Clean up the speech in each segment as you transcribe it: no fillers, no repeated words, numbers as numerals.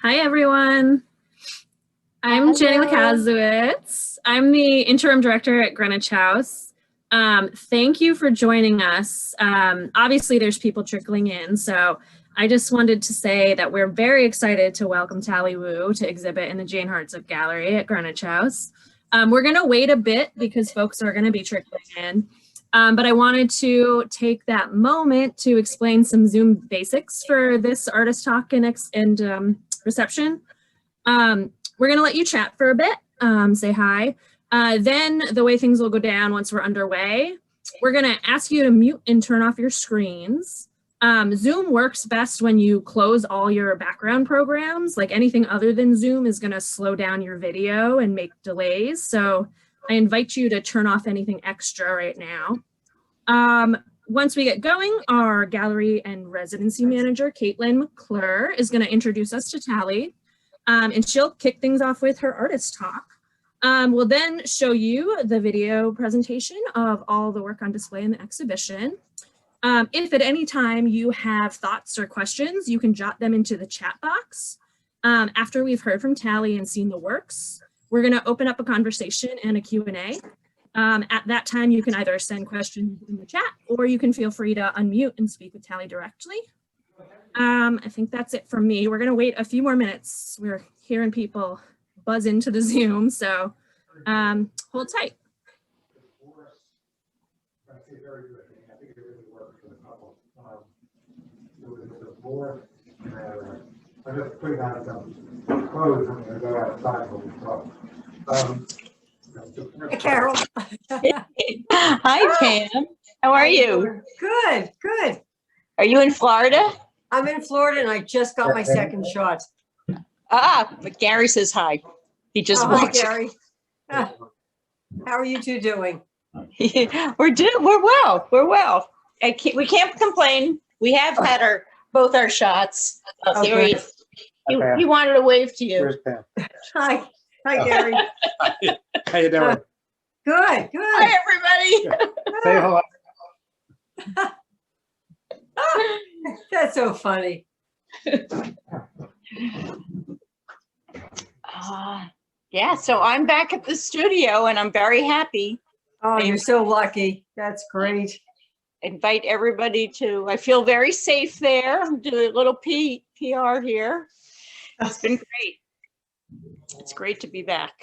Hi, everyone. I'm Jenny Kasuetz. I'm the interim director at Greenwich House. Thank you for joining us. Obviously, there's people trickling in, so I just wanted to say that we're very excited to welcome Taili Wu to exhibit in the Jane Hartsook Gallery at Greenwich House. We're going to wait a bit because folks are going to be trickling in. But I wanted to take that moment to explain some Zoom basics for this artist talk and reception. We're going to let you chat for a bit, say hi. Then the way things will go down once we're underway, we're going to ask you to mute and turn off your screens. Zoom works best when you close all your background programs. Like anything other than Zoom is going to slow down your video and make delays. So I invite you to turn off anything extra right now. Once we get going, our gallery and residency manager, Caitlin McClure, is going to introduce us to Taili, and she'll kick things off with her artist talk. We'll then show you the video presentation of all the work on display in the exhibition. If at any time you have thoughts or questions, you can jot them into the chat box. After we've heard from Taili and seen the works, we're going to open up a conversation and a Q&A. At that time, you can either send questions in the chat or you can feel free to unmute and speak with Taili directly. I think that's it from me. We're going to wait a few more minutes. We're hearing people buzz into the Zoom, so hold tight. I'm just putting on some clothes. I'm going to go outside when we talk. Hey, Carol. Hi, Pam. How are you? Good, good. Are you in Florida? I'm in Florida and I just got my second shot. But Gary says hi. He just Hi, walked. Gary. How are you two doing? We're well. We're well. We can't complain. We have had both our shots. Okay. He wanted to wave to you. Where's Pam? Hi, Gary. How you doing? Good, good. Hi, everybody. Say hello. That's so funny. Yeah, so I'm back at the studio and I'm very happy. Oh, you're so lucky. That's great. Invite everybody to, I feel very safe there. I'm doing a little PR here. It's been great. It's great to be back.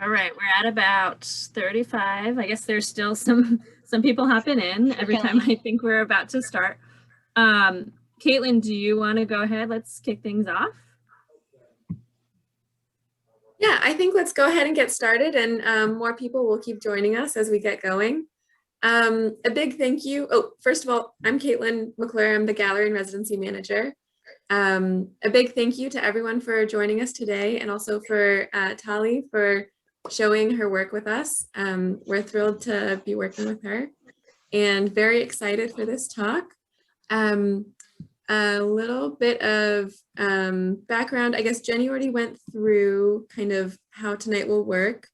All right, we're at about 35. I guess there's still some people hopping in every time I think we're about to start. Caitlin, do you want to go ahead? Let's kick things off. Yeah, I think let's go ahead and get started, and more people will keep joining us as we get going. A big thank you. Oh, first of all, I'm Caitlin McClure. I'm the gallery and residency manager. A big thank you to everyone for joining us today, and also for Taili for showing her work with us. We're thrilled to be working with her and very excited for this talk. A little bit of background. I guess Jenny already went through kind of how tonight will work.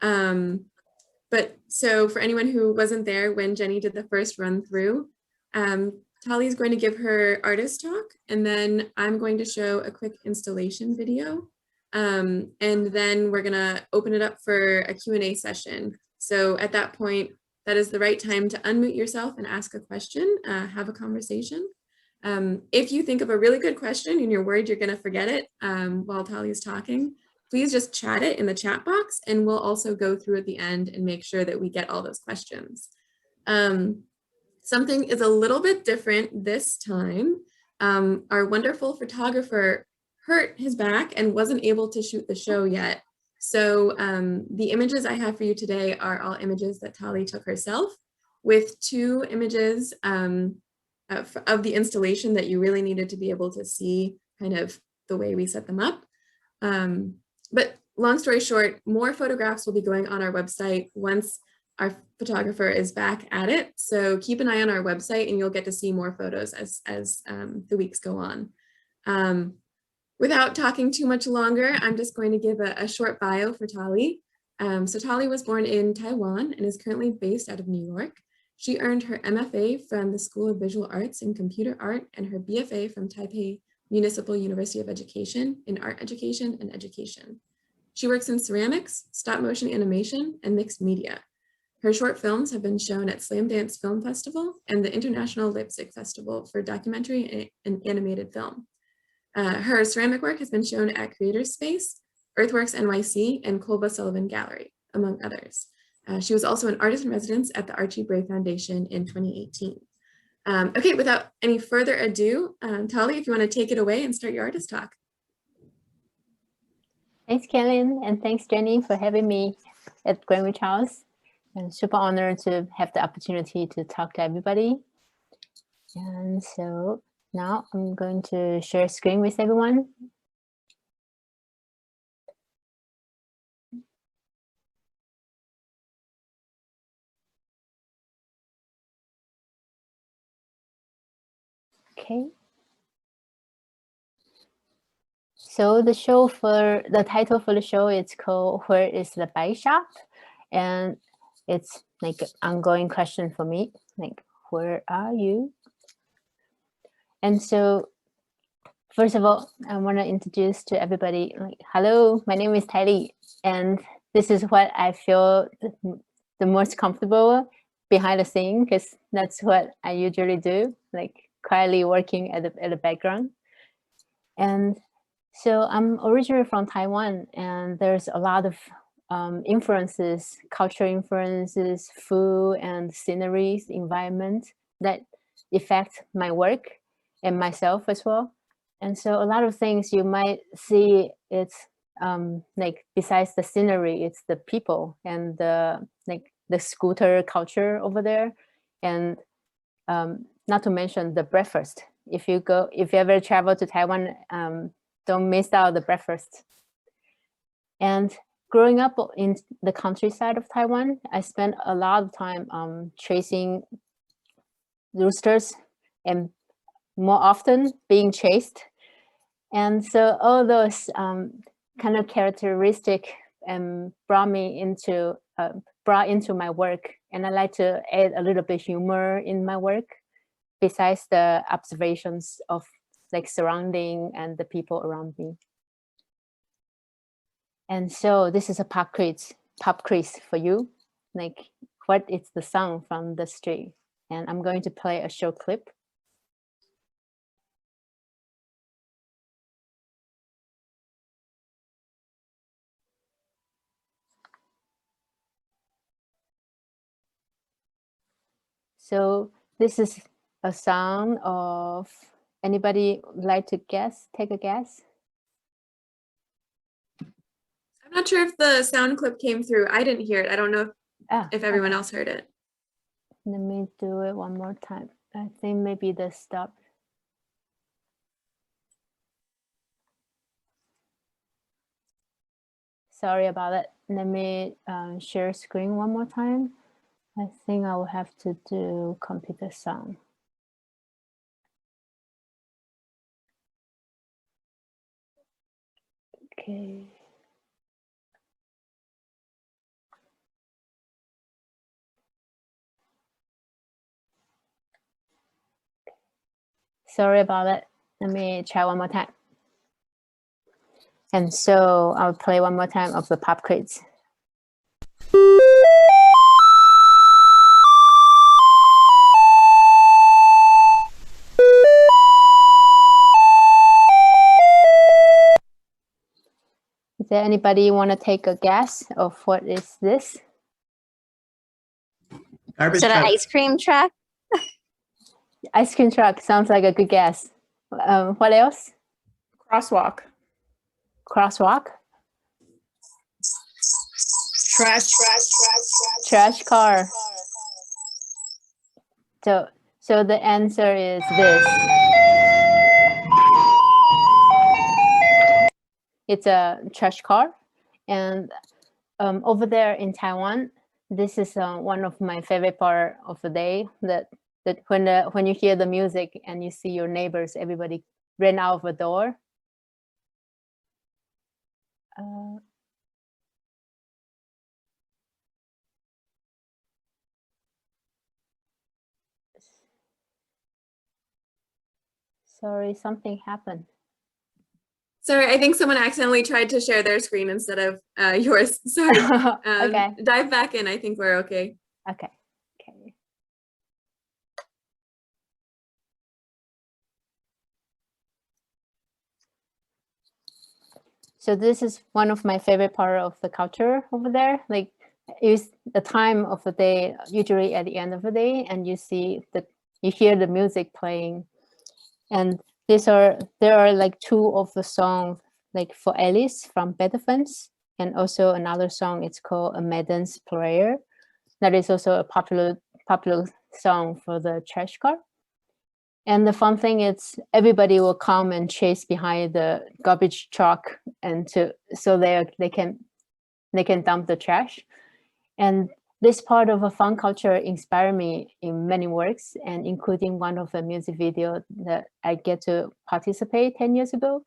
But so for anyone who wasn't there when Jenny did the first run through, Taili is going to give her artist talk, and then I'm going to show a quick installation video. And then we're gonna open it up for a Q&A session. So at that point, that is the right time to unmute yourself and ask a question, have a conversation. If you think of a really good question and you're worried you're gonna forget it while Taili is talking, please just chat it in the chat box, and we'll also go through at the end and make sure that we get all those questions. Something is a little bit different this time. Our wonderful photographer hurt his back and wasn't able to shoot the show yet. So the images I have for you today are all images that Taili took herself, with 2 images of the installation that you really needed to be able to see kind of the way we set them up. But long story short, more photographs will be going on our website once our photographer is back at it. So keep an eye on our website and you'll get to see more photos as the weeks go on. Without talking too much longer, I'm just going to give a short bio for Taili. So Taili was born in Taiwan and is currently based out of New York. She earned her MFA from the School of Visual Arts and Computer Art and her BFA from Taipei Municipal University of Education in Art Education and Education. She works in ceramics, stop motion animation, and mixed media. Her short films have been shown at Slam Dance Film Festival and the International Leipzig Festival for documentary and animated film. Her ceramic work has been shown at Creators Space, Earthworks NYC, and Kolba Sullivan Gallery, among others. She was also an artist in residence at the Archie Bray Foundation in 2018. Okay, without any further ado, Taili, if you want to take it away and start your artist talk. Thanks, Kaylin, and thanks, Jenny, for having me at Greenwich House. I'm super honored to have the opportunity to talk to everybody. And so now I'm going to share screen with everyone. Okay. So the title for the show is called "Where is the Bike Shop?" And it's like an ongoing question for me, like, where are you? And so first of all, I want to introduce to everybody, like, hello, my name is Taili, and this is what I feel the most comfortable behind the scene, because that's what I usually do, like quietly working at the background. And so I'm originally from Taiwan, and there's a lot of influences, cultural influences, food and sceneries, environment that affect my work and myself as well. And so a lot of things you might see, it's like besides the scenery, it's the people and the scooter culture over there, and not to mention the breakfast. If you ever travel to Taiwan, don't miss out the breakfast. And growing up in the countryside of Taiwan, I spent a lot of time chasing roosters and more often being chased. And so all those kind of characteristic brought into my work. And I like to add a little bit humor in my work, besides the observations of like surrounding and the people around me. And so this is a pop quiz for you. Like, what is the sound from the street? And I'm going to play a short clip. So this is a sound of, anybody like to guess, take a guess? I'm not sure if the sound clip came through. I didn't hear it. I don't know if everyone else heard it. Let me do it one more time. I think maybe the stop. Sorry about it. Let me share screen one more time. I think I will have to do computer sound. Okay. Sorry about it. Let me try one more time. And so I'll play one more time of the pop quiz. Is there anybody want to take a guess of what is this? Garbage Is it an truck. ice cream truck? Ice cream truck sounds like a good guess. What else? Crosswalk. Crosswalk? Trash car. So the answer is this. It's a trash car, and over there in Taiwan, this is one of my favorite part of the day. That when you hear the music and you see your neighbors, everybody ran out of the door. Sorry, something happened. Sorry, I think someone accidentally tried to share their screen instead of yours. Sorry. Okay. Dive back in. I think we're okay. Okay. Okay. So this is one of my favorite part of the culture over there. Like, is the time of the day, usually at the end of the day, and you hear the music playing, and there are like two of the songs, like for Alice from Beethoven's, and also another song. It's called A Maiden's Prayer. That is also a popular song for the trash car. And the fun thing is everybody will come and chase behind the garbage truck and so they can dump the trash. And this part of a fun culture inspired me in many works, and including one of the music video that I get to participate 10 years ago.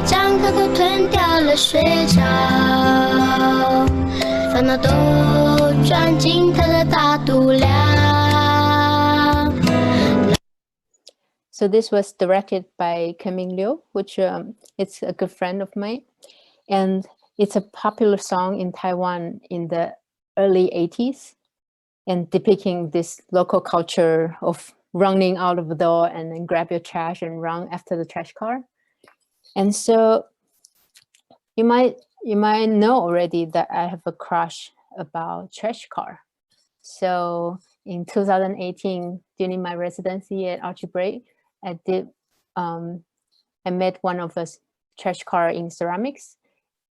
将可可吞掉了水饺，烦恼都钻进他的大肚量。So this was directed by Keming Liu, which it's a good friend of mine, and it's a popular song in Taiwan in the early 80s, and depicting this local culture of running out of the door and then grab your trash and run after the trash car. And so you might know already that I have a crush about trash car. So in 2018, during my residency at Archibald, I met one of us trash car in ceramics.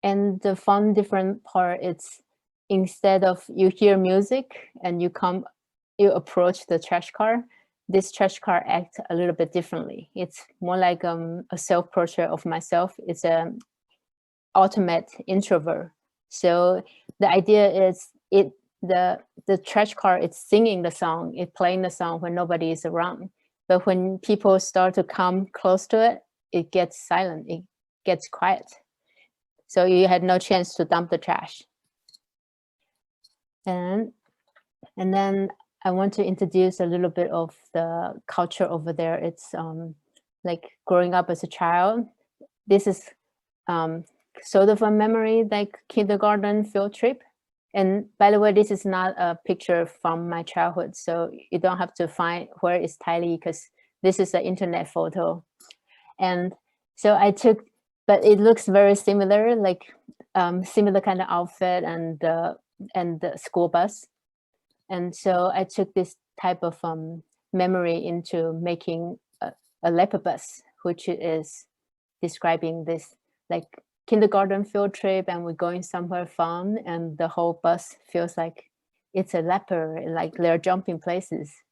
And the fun different part is, instead of you hear music and you approach the trash car, this trash car acts a little bit differently. It's more like a self-portrait of myself. It's an ultimate introvert. So the idea is the trash car is singing the song, it's playing the song when nobody is around. But when people start to come close to it, it gets silent, it gets quiet. So you had no chance to dump the trash. And then I want to introduce a little bit of the culture over there. It's like growing up as a child. This is sort of a memory like kindergarten field trip. And by the way, this is not a picture from my childhood, so you don't have to find where is Taili, because this is an internet photo. And so but it looks very similar, like similar kind of outfit and the school bus. And so I took this type of memory into making a leopard bus, which is describing this like kindergarten field trip, and we're going somewhere fun, and the whole bus feels like it's a leopard, like they're jumping places.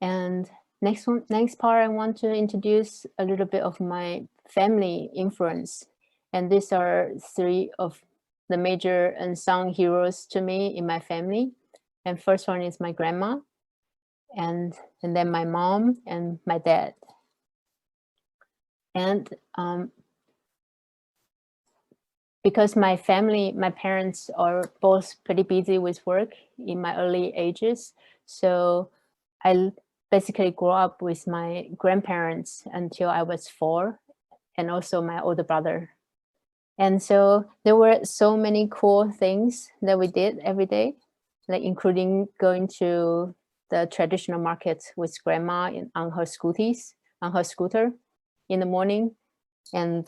And next part, I want to introduce a little bit of my family influence. And these are three of the major unsung heroes to me in my family. And first one is my grandma, and then my mom and my dad. And because my parents are both pretty busy with work in my early ages, so I basically grew up with my grandparents until I was 4, and also my older brother. And so there were so many cool things that we did every day, like including going to the traditional markets with grandma on her scooter in the morning. And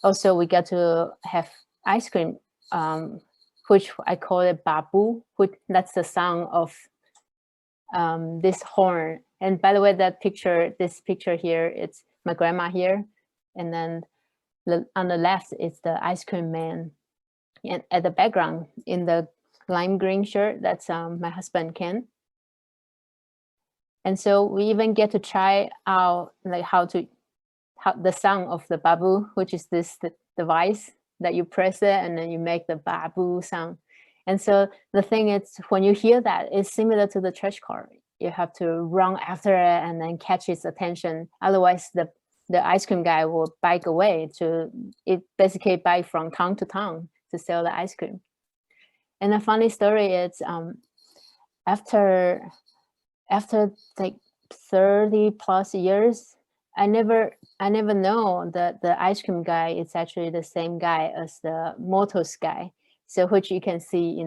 also we got to have ice cream, which I call it babu, which that's the sound of this horn. And by the way, this picture here, it's my grandma here. And then on the left is the ice cream man. And at the background, in the lime green shirt, that's my husband, Ken. And so we even get to try out like how the sound of the babu, which is this device that you press it and then you make the babu sound. And so the thing is, when you hear that, it's similar to the trash car. You have to run after it and then catch its attention. Otherwise, the the ice cream guy will bike away it basically bike from town to town to sell the ice cream. And the funny story is after like 30 plus years, I never know that the ice cream guy is actually the same guy as the motos guy. So which you can see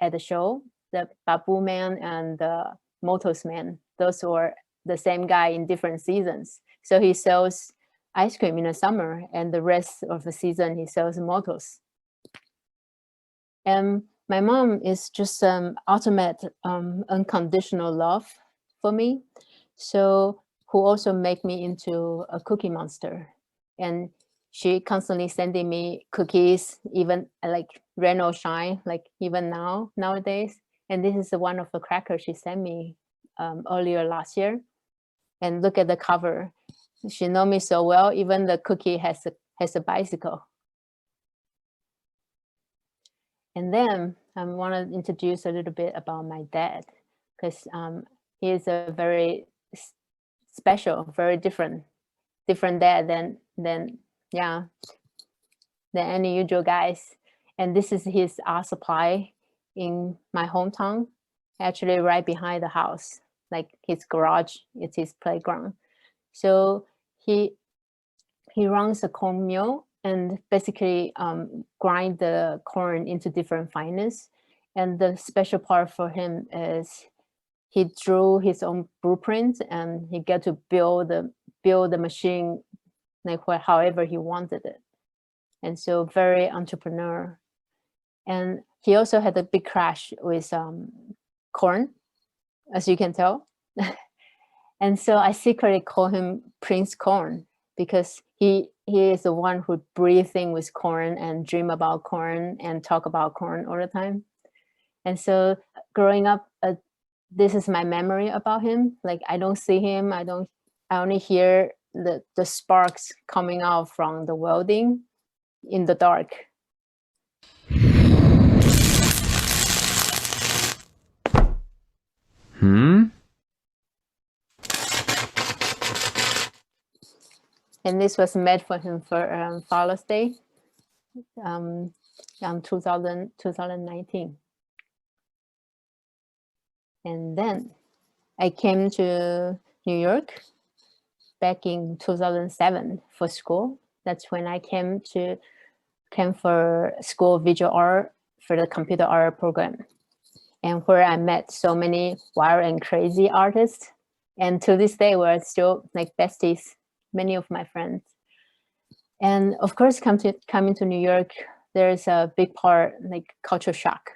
at the show, the Babu man and the motos man, those were the same guy in different seasons. So he sells ice cream in the summer, and the rest of the season he sells motos. And my mom is just ultimate unconditional love for me. So who also make me into a cookie monster. And she constantly sending me cookies, even like rain or shine, like even nowadays. And this is one of the crackers she sent me earlier last year. And look at the cover. She know me so well. Even the cookie has a bicycle. And then I want to introduce a little bit about my dad, because he is a very special, very different dad than any usual guys. And this is his art supply in my hometown, actually right behind the house, like his garage, it's his playground. So he runs a corn mill and basically grind the corn into different fineness. And the special part for him is he drew his own blueprint and he got to build the machine like however he wanted it. And so very entrepreneur. And he also had a big crash with corn, as you can tell. And so I secretly call him Prince Corn, because he is the one who breathing with corn and dream about corn and talk about corn all the time. And so growing up, this is my memory about him. Like I don't see him, I only hear the sparks coming out from the welding in the dark. And this was made for him for Father's Day, 2019. And then I came to New York back in 2007 for school. That's when I came for school visual art for the computer art program, and where I met so many wild and crazy artists. And to this day, we're still like besties, many of my friends. And of course, coming to New York, there's a big part like culture shock,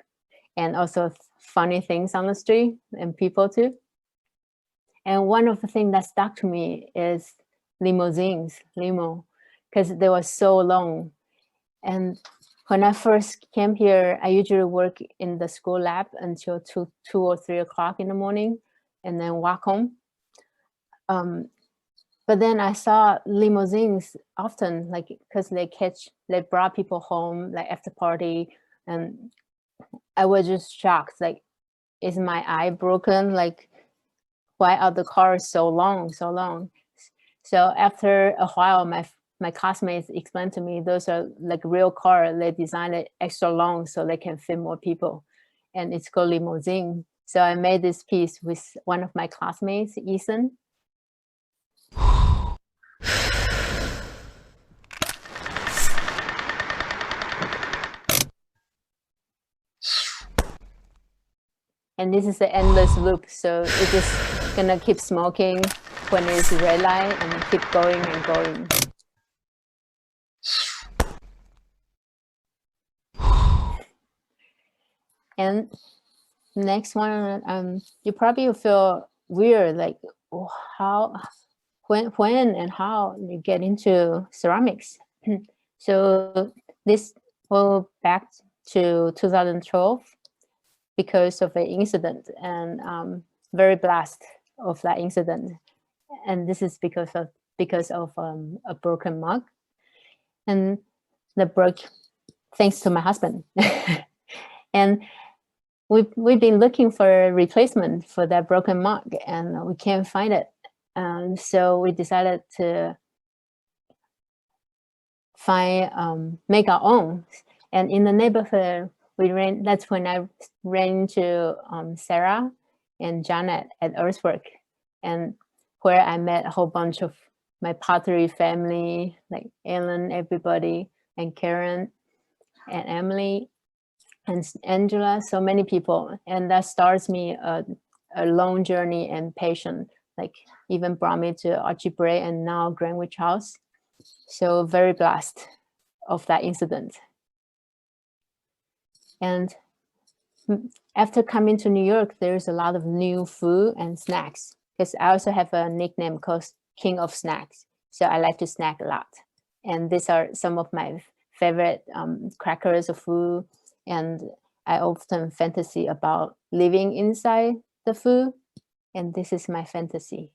and also funny things on the street and people too. And one of the things that stuck to me is limo, because they were so long. And when I first came here, I usually work in the school lab until 2 or 3 o'clock in the morning and then walk home. But then I saw limousines often, like, because they brought people home, like after party. And I was just shocked, like, is my eye broken? Like, why are the cars so long? So after a while, my classmates explained to me, those are like real cars. They designed it extra long so they can fit more people. And it's called limousine. So I made this piece with one of my classmates, Ethan. And this is the endless loop. So it's just gonna keep smoking when it's red light and keep going and going. And next one, you probably will feel weird, like when and how you get into ceramics. So this will back to 2012 because of an incident, and very blessed of that incident. And this is because of a broken mug, and the broke thanks to my husband. And we've been looking for a replacement for that broken mug, and we can't find it. So we decided to make our own. And in the neighborhood, that's when I ran into Sarah and Janet at Earthwork, and where I met a whole bunch of my pottery family, like Ellen, everybody, and Karen, and Emily, and Angela, so many people. And that starts me a long journey and patient, like even brought me to Archibray and now Greenwich House. So very blessed of that incident. And after coming to New York, there's a lot of new food and snacks, because I also have a nickname called King of Snacks. So I like to snack a lot. And these are some of my favorite crackers or food. And I often fantasy about living inside the food. And this is my fantasy.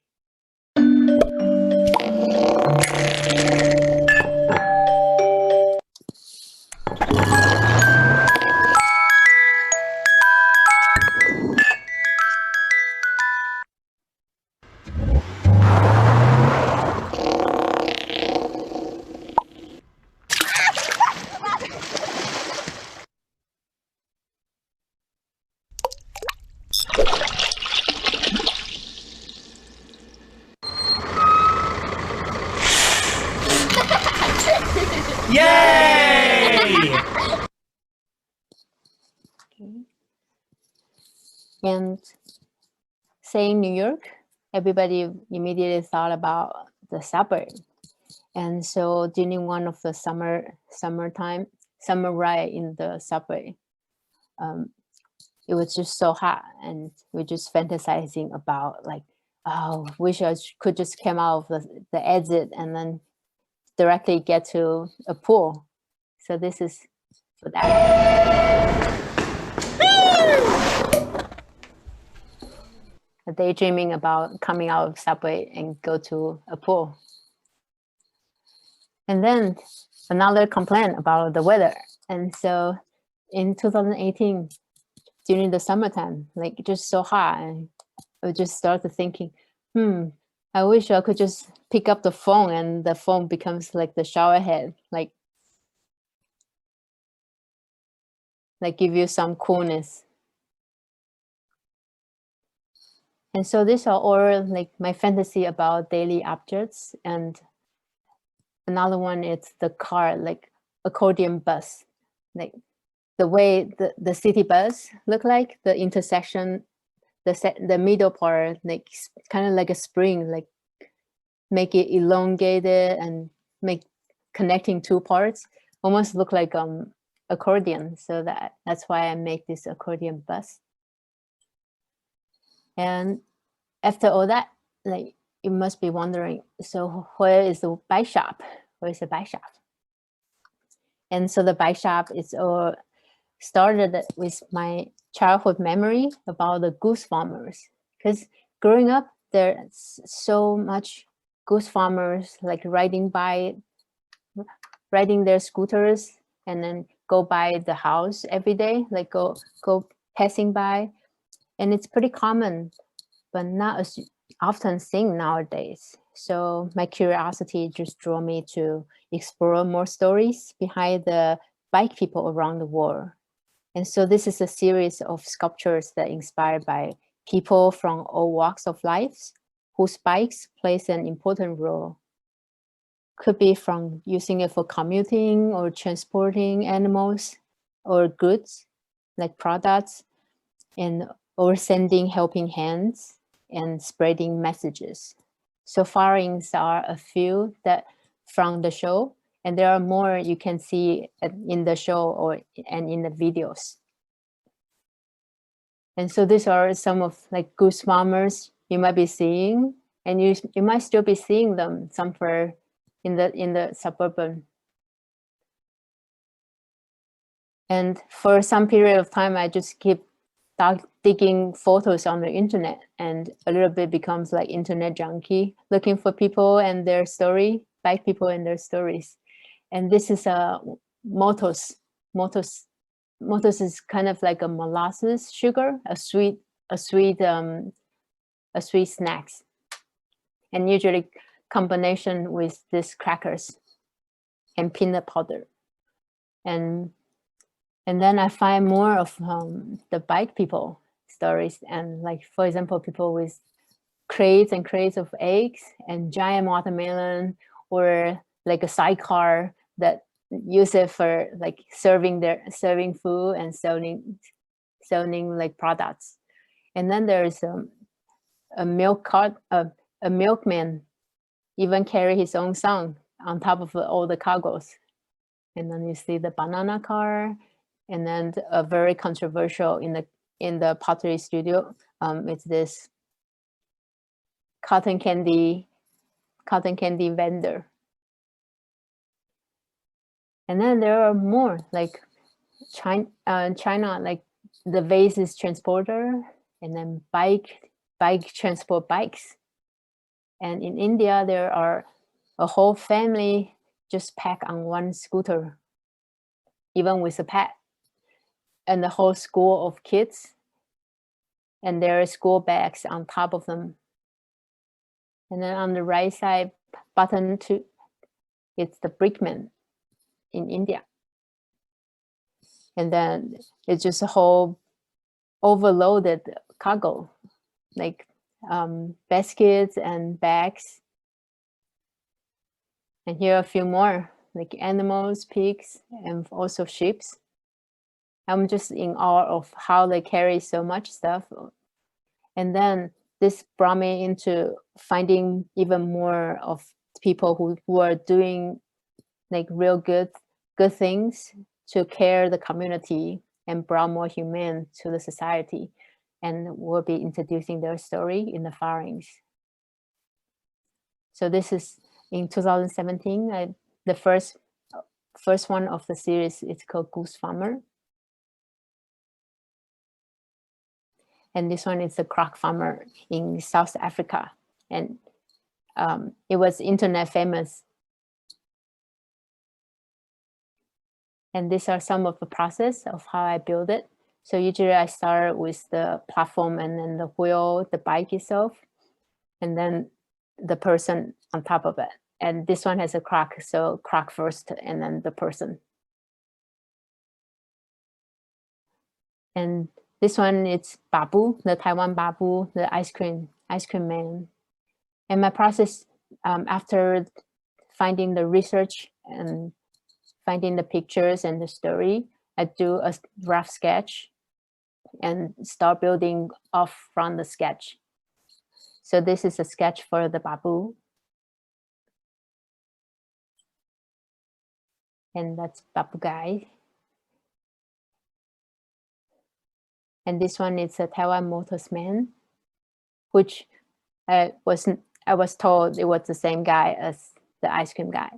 Yay! And saying New York, everybody immediately thought about the subway. And so during one of the summer ride in the subway, it was just so hot, and we're just fantasizing about like, oh, wish I could just come out of the exit and then directly get to a pool. So this is for that. Daydreaming about coming out of subway and go to a pool. And then another complaint about the weather. And so in 2018, during the summertime, like just so hot, and I just started thinking, I wish I could just pick up the phone and the phone becomes like the shower head, like give you some coolness. And so these are all like my fantasy about daily objects. And another one is the car, like accordion bus, like the way the city bus look like, the intersection, the middle part, like kind of like a spring, like make it elongated and make connecting two parts, almost look like accordion. So that's why I make this accordion bus. And after all that, like you must be wondering, so where is the bike shop? Where is the bike shop? And so the bike shop is all started with my childhood memory about the goose farmers. Because growing up, there's so much goose farmers like riding their scooters and then go by the house every day, like go passing by. And it's pretty common, but not as often seen nowadays. So my curiosity just drew me to explore more stories behind the bike people around the world. And so this is a series of sculptures that inspired by people from all walks of life whose bikes plays an important role. Could be from using it for commuting or transporting animals or goods like products, and or sending helping hands and spreading messages. So firings are a few that from the show, and there are more you can see in the show and in the videos. And so these are some of like goose farmers you might be seeing, and you might still be seeing them somewhere in the suburban. And for some period of time, I just keep digging photos on the internet, and a little bit becomes like internet junkie, looking for people and their story, bike people and their stories. And this is a motos. Motos is kind of like a molasses sugar, a sweet snacks, and usually combination with these crackers. and peanut powder. And then I find more of the bike people stories, and like, for example, people with crates and crates of eggs and giant watermelon, or like a sidecar that use it for like serving food and selling like products. And then there's a milk cart, a milkman even carry his own son on top of all the cargos. And then you see the banana car, and then a very controversial in the pottery studio. It's this cotton candy vendor. And then there are more, like China, like the vases transporter, and then bike transport bikes. And in India, there are a whole family just packed on one scooter, even with a pet, and the whole school of kids, and there are school bags on top of them. And then on the right side, button 2, it's the Brickman in India. And then it's just a whole overloaded cargo, like baskets and bags. And here are a few more, like animals, pigs, and also sheep. I'm just in awe of how they carry so much stuff. And then this brought me into finding even more of people who are doing like real good things to care the community and brought more humane to the society. And we'll be introducing their story in the firings. So this is in 2017, the first one of the series. It's called Goose Farmer. And this one is the croc farmer in South Africa. And it was internet famous. And these are some of the process of how I build it. So usually I start with the platform and then the wheel, the bike itself, and then the person on top of it. And this one has a croc, so croc first and then the person. And this one, it's Babu, the Taiwan Babu, the ice cream man. And my process after finding the research and finding the pictures and the story, I do a rough sketch and start building off from the sketch. So this is a sketch for the Babu. And that's Babu guy. And this one is a Taiwan Motors man, which I was told it was the same guy as the ice cream guy.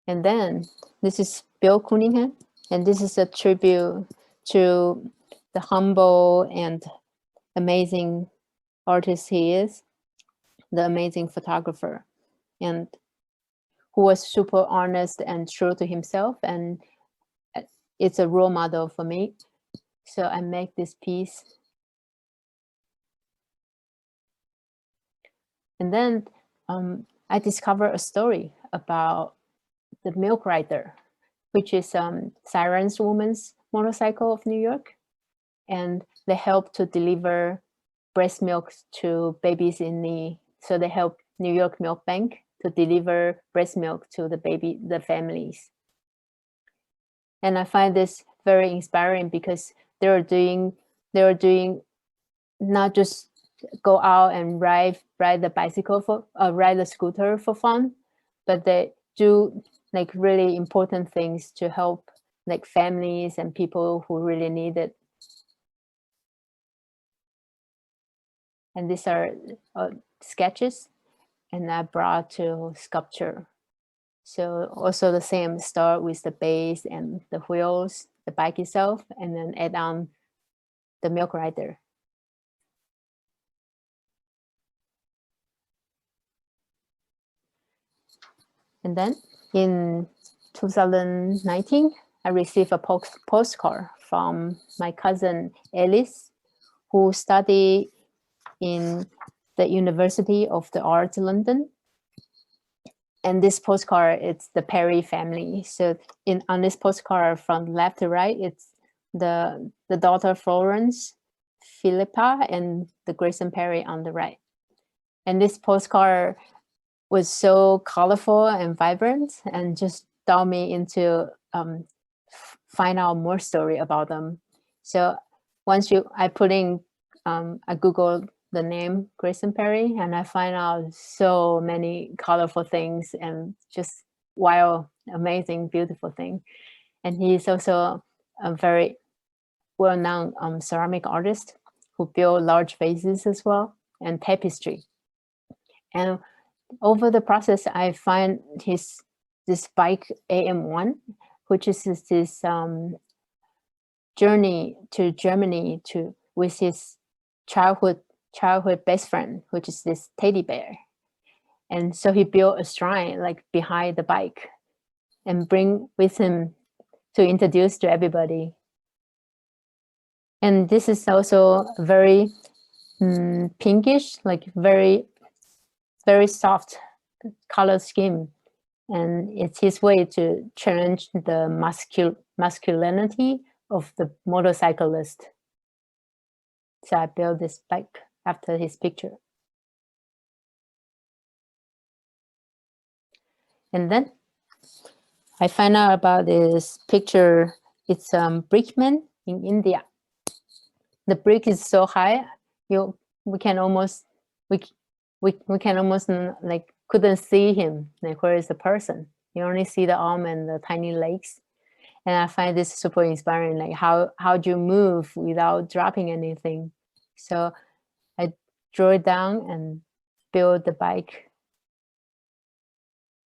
And then this is Bill Cunningham, and this is a tribute to the humble and amazing artist he is, the amazing photographer, and who was super honest and true to himself, and it's a role model for me. So I make this piece. And then I discovered a story about the milk rider, which is Siren's Woman's Motorcycle of New York. And they help to deliver breast milk to babies in need. So they help New York Milk Bank to deliver breast milk to the families. And I find this very inspiring because they were doing not just go out and ride the scooter for fun, but they do like really important things to help like families and people who really need it. And these are sketches, and I brought to sculpture. So also the same, start with the base and the wheels, the bike itself, and then add on the milk rider. And then in 2019, I received a postcard from my cousin Alice, who studied in the University of the Arts London. And this postcard, it's the Perry family. So on this postcard from left to right, it's the daughter Florence, Philippa, and the Grayson Perry on the right. And this postcard was so colorful and vibrant, and just draw me into find out more story about them. So once I put in, I Googled the name Grayson Perry, and I find out so many colorful things and just wild, amazing, beautiful thing. And he's also a very well-known ceramic artist who built large vases as well, and tapestry. And over the process, I find this bike AM1, which is this journey to Germany with his childhood best friend, which is this teddy bear. And so he built a shrine like behind the bike and bring with him to introduce to everybody. And this is also very pinkish, like very, very soft color scheme. And it's his way to challenge the masculinity of the motorcyclist. So I built this bike after his picture. And then I find out about this picture. It's Brickman in India. The brick is so high, we can almost like couldn't see him, like where is the person. You only see the arm and the tiny legs. And I find this super inspiring, like how do you move without dropping anything? So I drew it down and build the bike.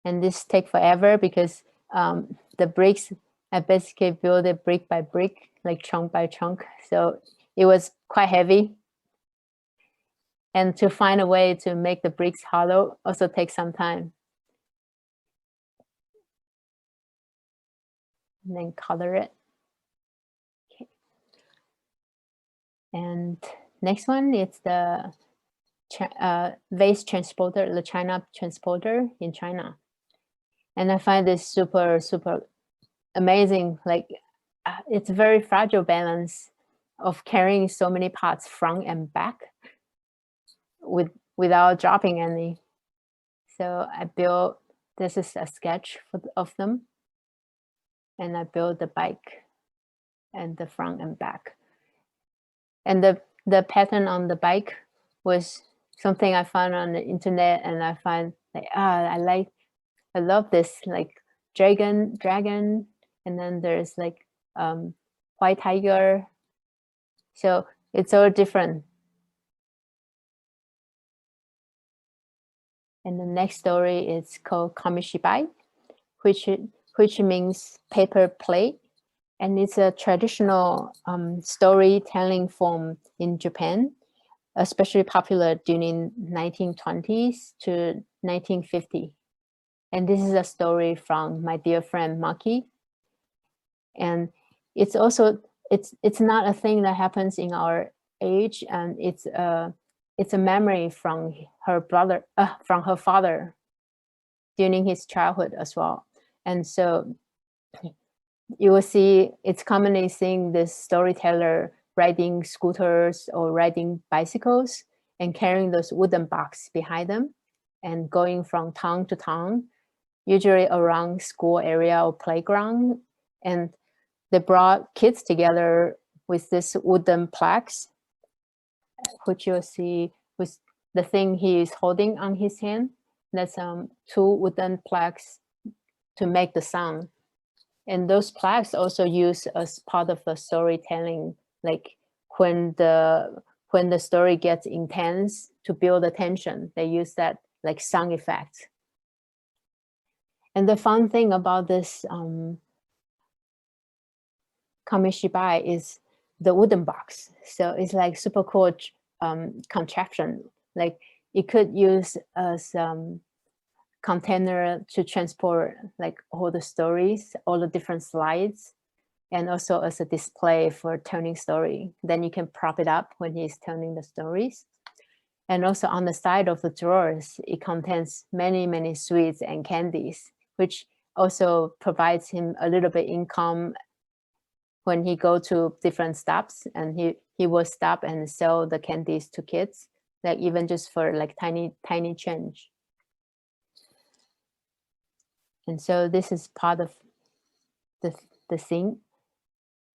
And this take forever because the bricks, I basically build it brick by brick, like chunk by chunk. So it was quite heavy. And to find a way to make the bricks hollow also takes some time. And then color it. Okay. And next one is the vase transporter, the China transporter in China. And I find this super, super amazing. Like it's a very fragile balance of carrying so many parts front and back without dropping any. So I built, this is a sketch of them. And I built the bike and the front and back. And the pattern on the bike was something I found on the internet, and I find like, I love this, like dragon, and then there's like white tiger. So it's all different. And the next story is called Kamishibai, which means paper plate. And it's a traditional storytelling form in Japan, especially popular during 1920s to 1950. And this is a story from my dear friend Maki. And it's also, it's not a thing that happens in our age, and it's a memory from her brother, from her father during his childhood as well. And so you will see, it's commonly seen this storyteller riding scooters or riding bicycles and carrying those wooden boxes behind them and going from town to town, usually around school area or playground. And they brought kids together with this wooden plaques, which you'll see with the thing he is holding on his hand. That's 2 wooden plaques to make the sound. And those plaques also used as part of the storytelling, like when the story gets intense to build the tension, they use that like sound effect. And the fun thing about this Kamishibai is the wooden box. So it's like super cool contraption. Like it could use as container to transport like all the stories, all the different slides, and also as a display for telling story. Then you can prop it up when he's telling the stories. And also on the side of the drawers, it contains many, many sweets and candies, which also provides him a little bit income when he go to different stops, and he will stop and sell the candies to kids, like even just for like tiny change. And so this is part of the thing.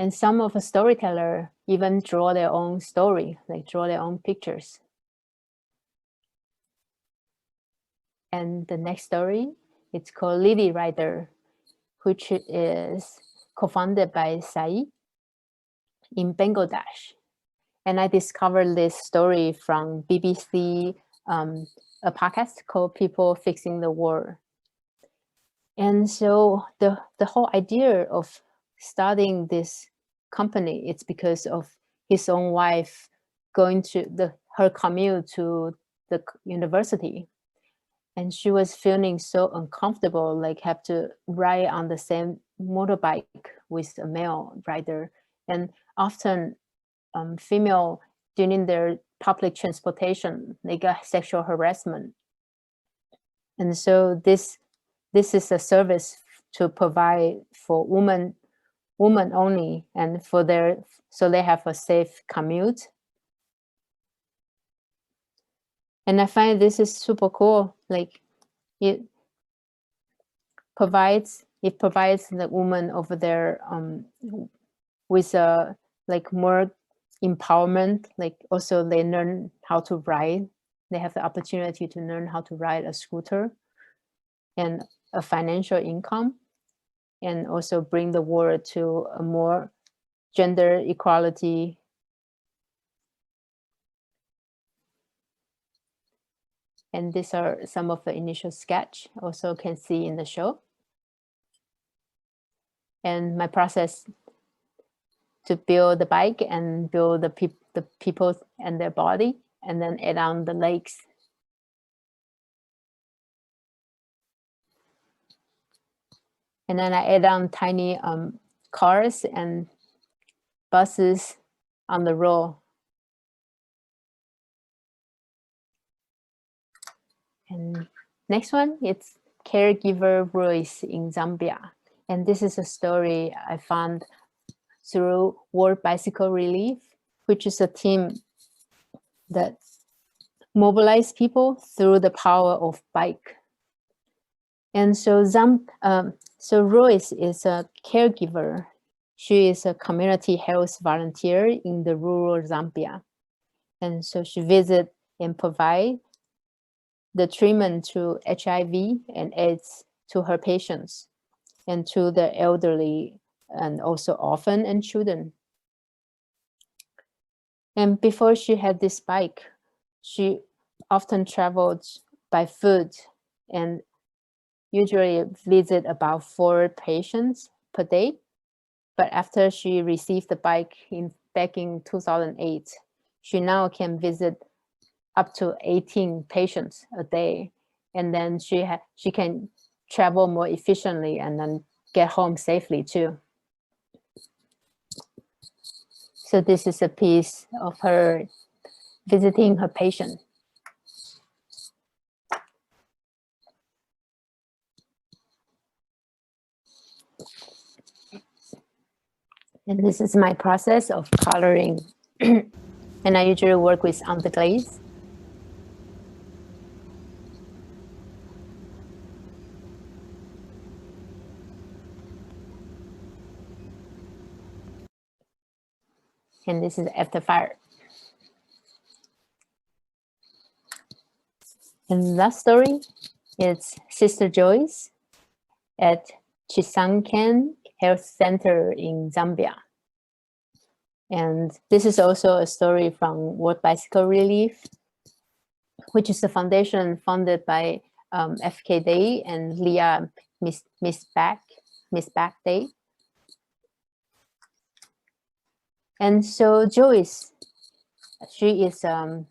And some of the storyteller even draw their own story, like draw their own pictures. And the next story, it's called Lily Rider, which is co-founded by Sai in Bangladesh. And I discovered this story from BBC, a podcast called People Fixing the World. And so the whole idea of starting this company, it's because of his own wife going to her commute to the university. And she was feeling so uncomfortable, like have to ride on the same motorbike with a male rider. And often female during their public transportation, they got sexual harassment. And so this is a service to provide for women only, and so they have a safe commute. And I find this is super cool. Like it provides the woman over there with a like more empowerment. Like also they learn how to ride. They have the opportunity to learn how to ride a scooter, and a financial income, and also bring the world to a more gender equality. And these are some of the initial sketch, also can see in the show. And my process to build the bike and build the people and their body, and then add on the legs. And then I add on tiny cars and buses on the road. And next one, it's Caregiver Voice in Zambia. And this is a story I found through World Bicycle Relief, which is a team that mobilize people through the power of bike. And so so Royce is a caregiver. She is a community health volunteer in the rural Zambia. And so she visits and provide the treatment to HIV and AIDS to her patients and to the elderly and also orphan and children. And before she had this bike, she often traveled by foot and usually visit about 4 patients per day. But after she received the bike back in 2008, she now can visit up to 18 patients a day. And then she can travel more efficiently and then get home safely too. So this is a piece of her visiting her patient. And this is my process of coloring. And I usually work with underglaze. And this is after fire. And last story is Sister Joyce at Chisanken Health Center in Zambia. And this is also a story from World Bicycle Relief, which is a foundation funded by FK Day and Leah Miss Back Day. And so Joyce, she is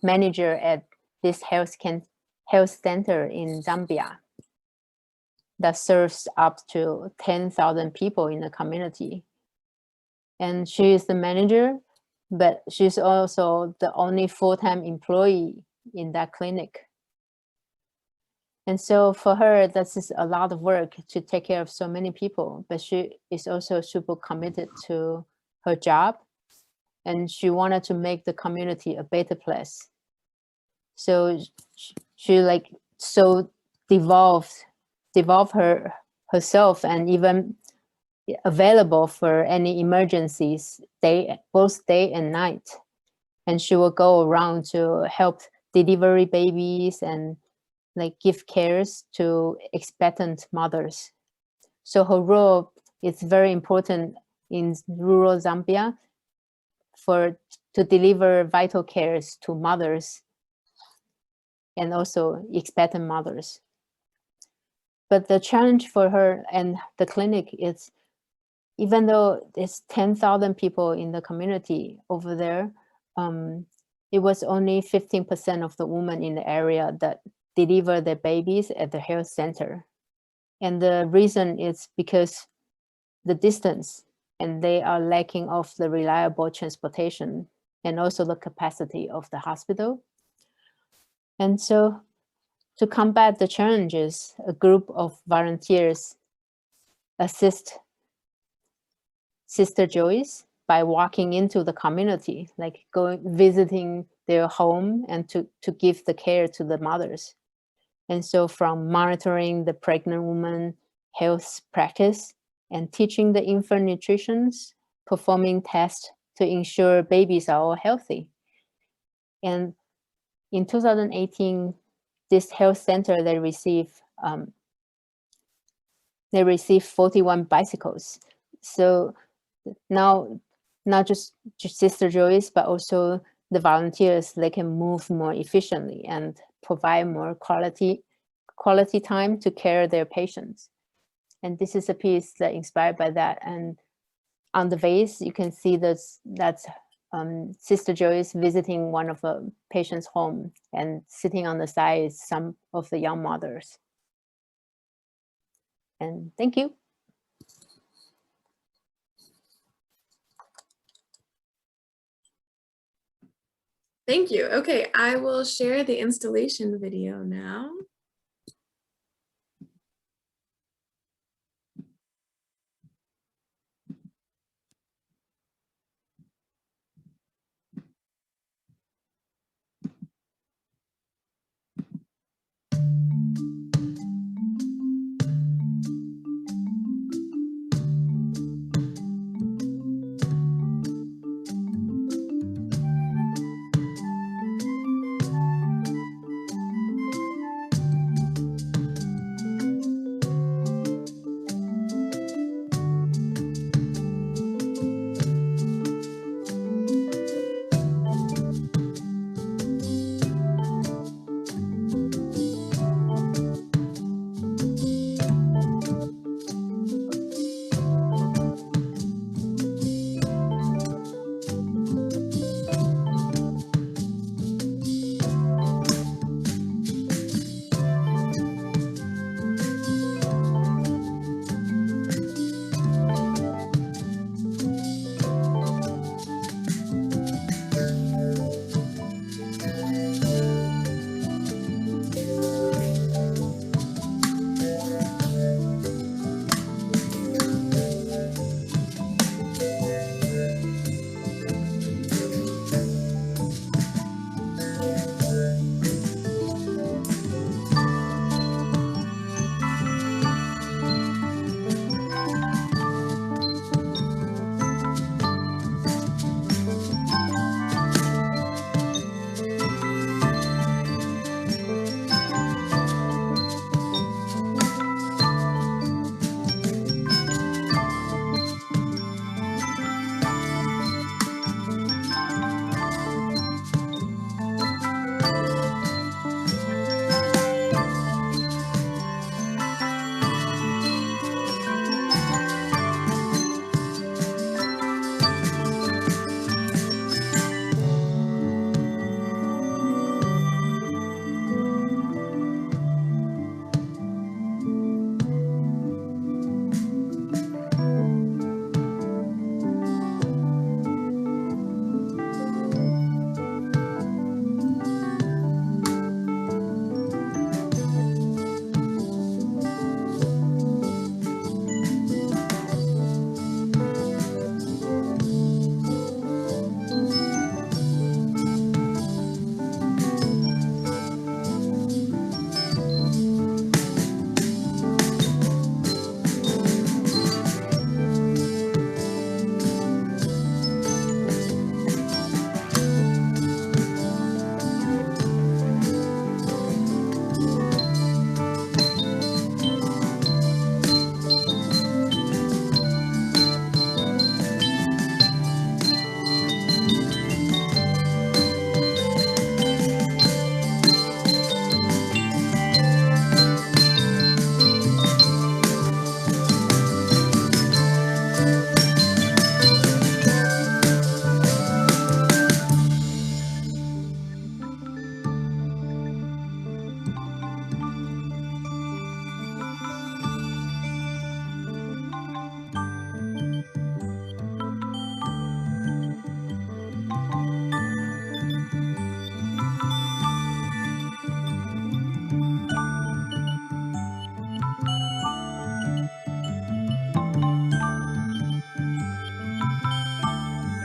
manager at this health center in Zambia. that serves up to 10,000 people in the community. And she is the manager, but she's also the only full-time employee in that clinic. And so for her, this is a lot of work to take care of so many people, but she is also super committed to her job, and she wanted to make the community a better place. So she like so devolved herself and even available for any emergencies, both day and night. And she will go around to help delivery babies and like give cares to expectant mothers. So her role is very important in rural Zambia to deliver vital cares to mothers and also expectant mothers. But the challenge for her and the clinic is, even though there's 10,000 people in the community over there, it was only 15% of the women in the area that deliver their babies at the health center. And the reason is because the distance, and they are lacking of the reliable transportation and also the capacity of the hospital. And so to combat the challenges, a group of volunteers assist Sister Joyce by walking into the community, like visiting their home and to give the care to the mothers. And so from monitoring the pregnant woman health practice and teaching the infant nutrition, performing tests to ensure babies are all healthy. And in 2018, this health center, they received 41 bicycles. So now, not just Sister Joyce, but also the volunteers, they can move more efficiently and provide more quality time to care their patients. And this is a piece that inspired by that. And on the vase, you can see that's Sister Joyce visiting one of the patient's home, and sitting on the side is some of the young mothers. And thank you. Thank you. Okay, I will share the installation video now.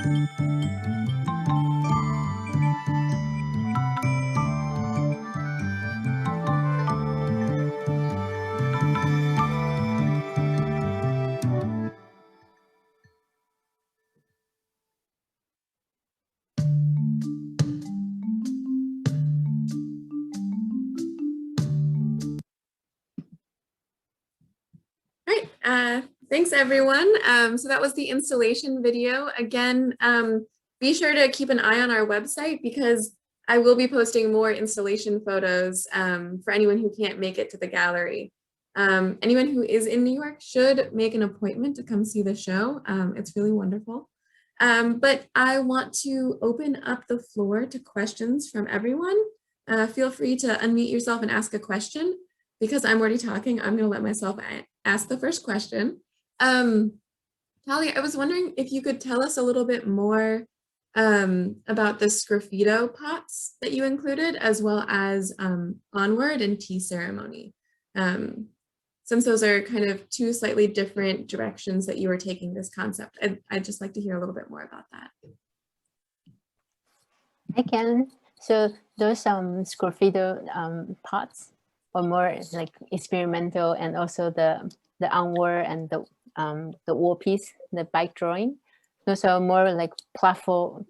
All right, thanks everyone. So that was the installation video. Again, be sure to keep an eye on our website because I will be posting more installation photos for anyone who can't make it to the gallery. Anyone who is in New York should make an appointment to come see the show. It's really wonderful. But I want to open up the floor to questions from everyone. Feel free to unmute yourself and ask a question. Because I'm already talking, I'm going to let myself ask the first question. Taili, I was wondering if you could tell us a little bit more about the sgraffito pots that you included, as well as Onward and Tea Ceremony. Since those are kind of two slightly different directions that you were taking this concept, I'd just like to hear a little bit more about that. I can. So those sgraffito pots are more like experimental, and also the onward and the wall piece, the bike drawing. Those are more like playful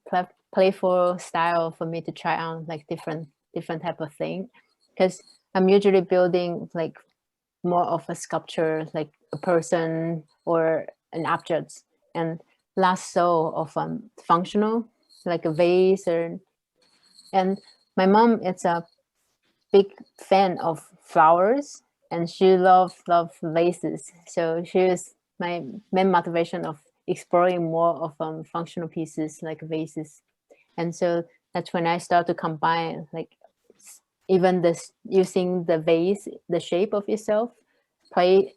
style for me to try on like different type of thing, because I'm usually building like more of a sculpture, like a person or an object, and less so of functional, like a vase and my mom is a big fan of flowers, and she loves vases. So she is my main motivation of exploring more of functional pieces like vases. And so that's when I start to combine like even this using the vase, the shape of itself, play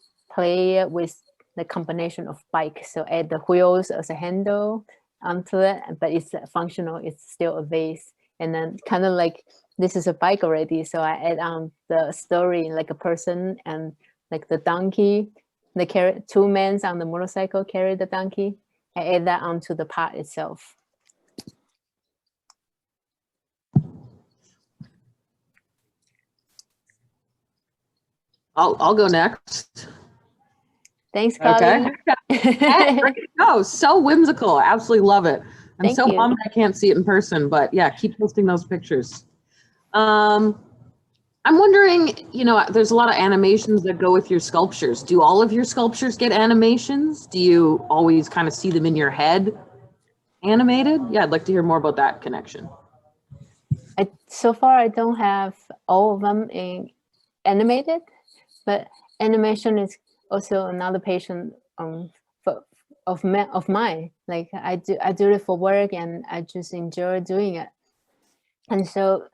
with the combination of bike. So add the wheels as a handle onto it, but it's functional, it's still a vase. And then kind of like, this is a bike already, so I add on the story like a person and like the donkey, the two men on the motorcycle carry the donkey. I add that onto the pot itself. I'll go next. Thanks, Okay. Colleen. Oh, so whimsical. I absolutely love it. I'm Thank so you. bummed I can't see it in person, but yeah, keep posting those pictures. I'm wondering, you know, there's a lot of animations that go with your sculptures. Do all of your sculptures get animations? Do you always kind of see them in your head animated? Yeah, I'd like to hear more about that connection. So far, I don't have all of them in animated, but animation is also another passion of mine. Like I do it for work, and I just enjoy doing it. And so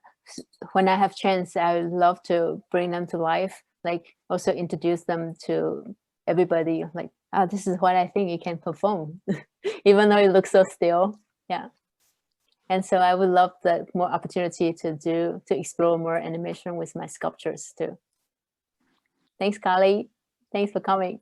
when I have chance, I would love to bring them to life, like also introduce them to everybody, like, oh, this is what I think you can perform, even though it looks so still. Yeah. And so I would love the more opportunity to explore more animation with my sculptures too. Thanks, Carly. Thanks for coming.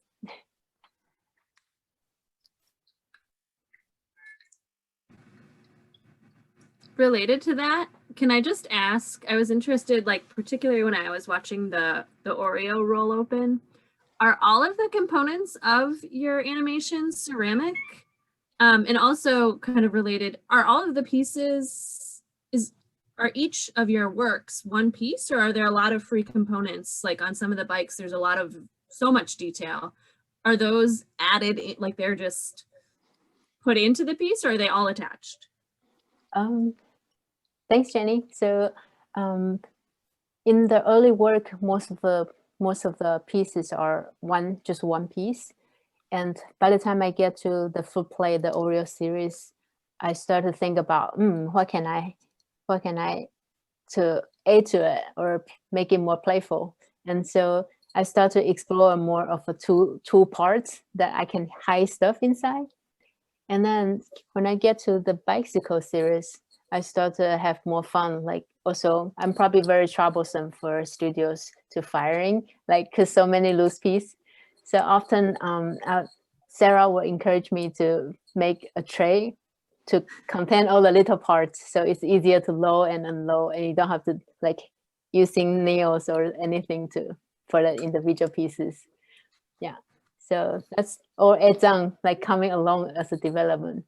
Related to that, can I just ask, I was interested, like particularly when I was watching the Oreo roll open, are all of the components of your animation ceramic? And also kind of related, are all of the pieces, are each of your works one piece, or are there a lot of free components? Like on some of the bikes, there's a lot of so much detail. Are those added, like they're just put into the piece, or are they all attached? Thanks, Jenny. So in the early work, most of the pieces are just one piece. And by the time I get to the full play, the Oreo series, I start to think about what can I to add to it or make it more playful. And so I start to explore more of a two parts that I can hide stuff inside. And then when I get to the bicycle series, I start to have more fun. Like also, I'm probably very troublesome for studios to firing, like because so many loose pieces. So often Sarah will encourage me to make a tray to contain all the little parts, so it's easier to load and unload, and you don't have to like using nails or anything to for the individual pieces. Yeah, so that's all adds on like coming along as a development.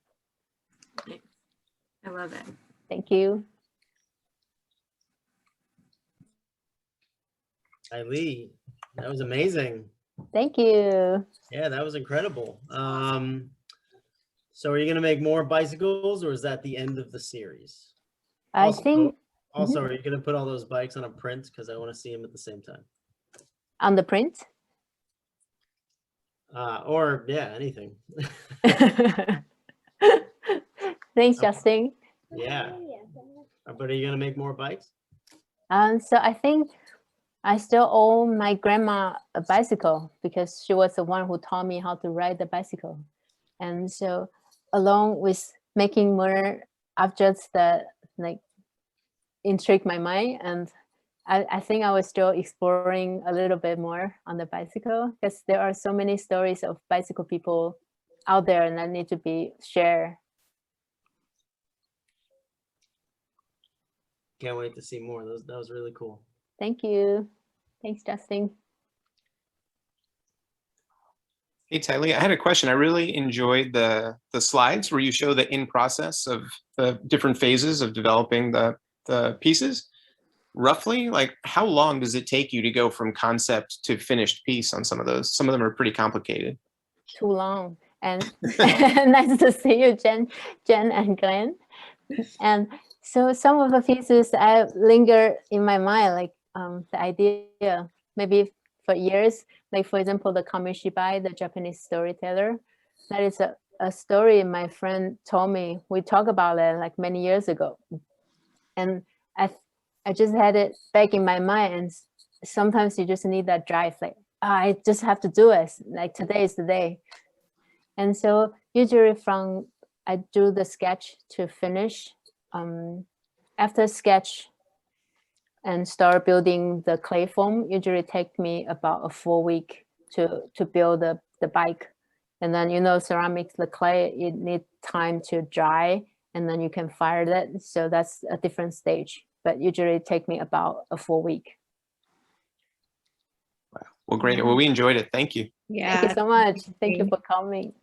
I love it. Thank you. Taili, that was amazing. Thank you. Yeah, that was incredible. So are you going to make more bicycles, or is that the end of the series? I Also- think Also, are you going to put all those bikes on a print? Because I want to see them at the same time. on the print. Or, yeah, anything. Thanks, Justin. Yeah. But are you going to make more bikes? So I think I still owe my grandma a bicycle because she was the one who taught me how to ride the bicycle. And so along with making more objects that like intrigue my mind, and I think I was still exploring a little bit more on the bicycle because there are so many stories of bicycle people out there and that need to be shared. Can't wait to see more. That was really cool. Thank you. Thanks, Justin. Hey, Taili, I had a question. I really enjoyed the slides where you show the in process of the different phases of developing the pieces. Roughly, like how long does it take you to go from concept to finished piece on some of those? Some of them are pretty complicated. Too long. And nice to see you, Jen and Glenn. And so some of the pieces I linger in my mind, like the idea, maybe for years. Like for example, the Kamishibai, the Japanese storyteller. That is a story my friend told me. We talked about it like many years ago. And I just had it back in my mind, and sometimes you just need that drive, like, I just have to do it, like today is the day. And so usually from I do the sketch to finish, after sketch and start building the clay foam, usually take me about a full week to build the bike. And then, you know, ceramics, the clay, it needs time to dry, and then you can fire that. So that's a different stage, but usually take me about a full week. Wow. Well, great. Well, we enjoyed it. Thank you. Yeah. Thank you so much. Thank you for coming.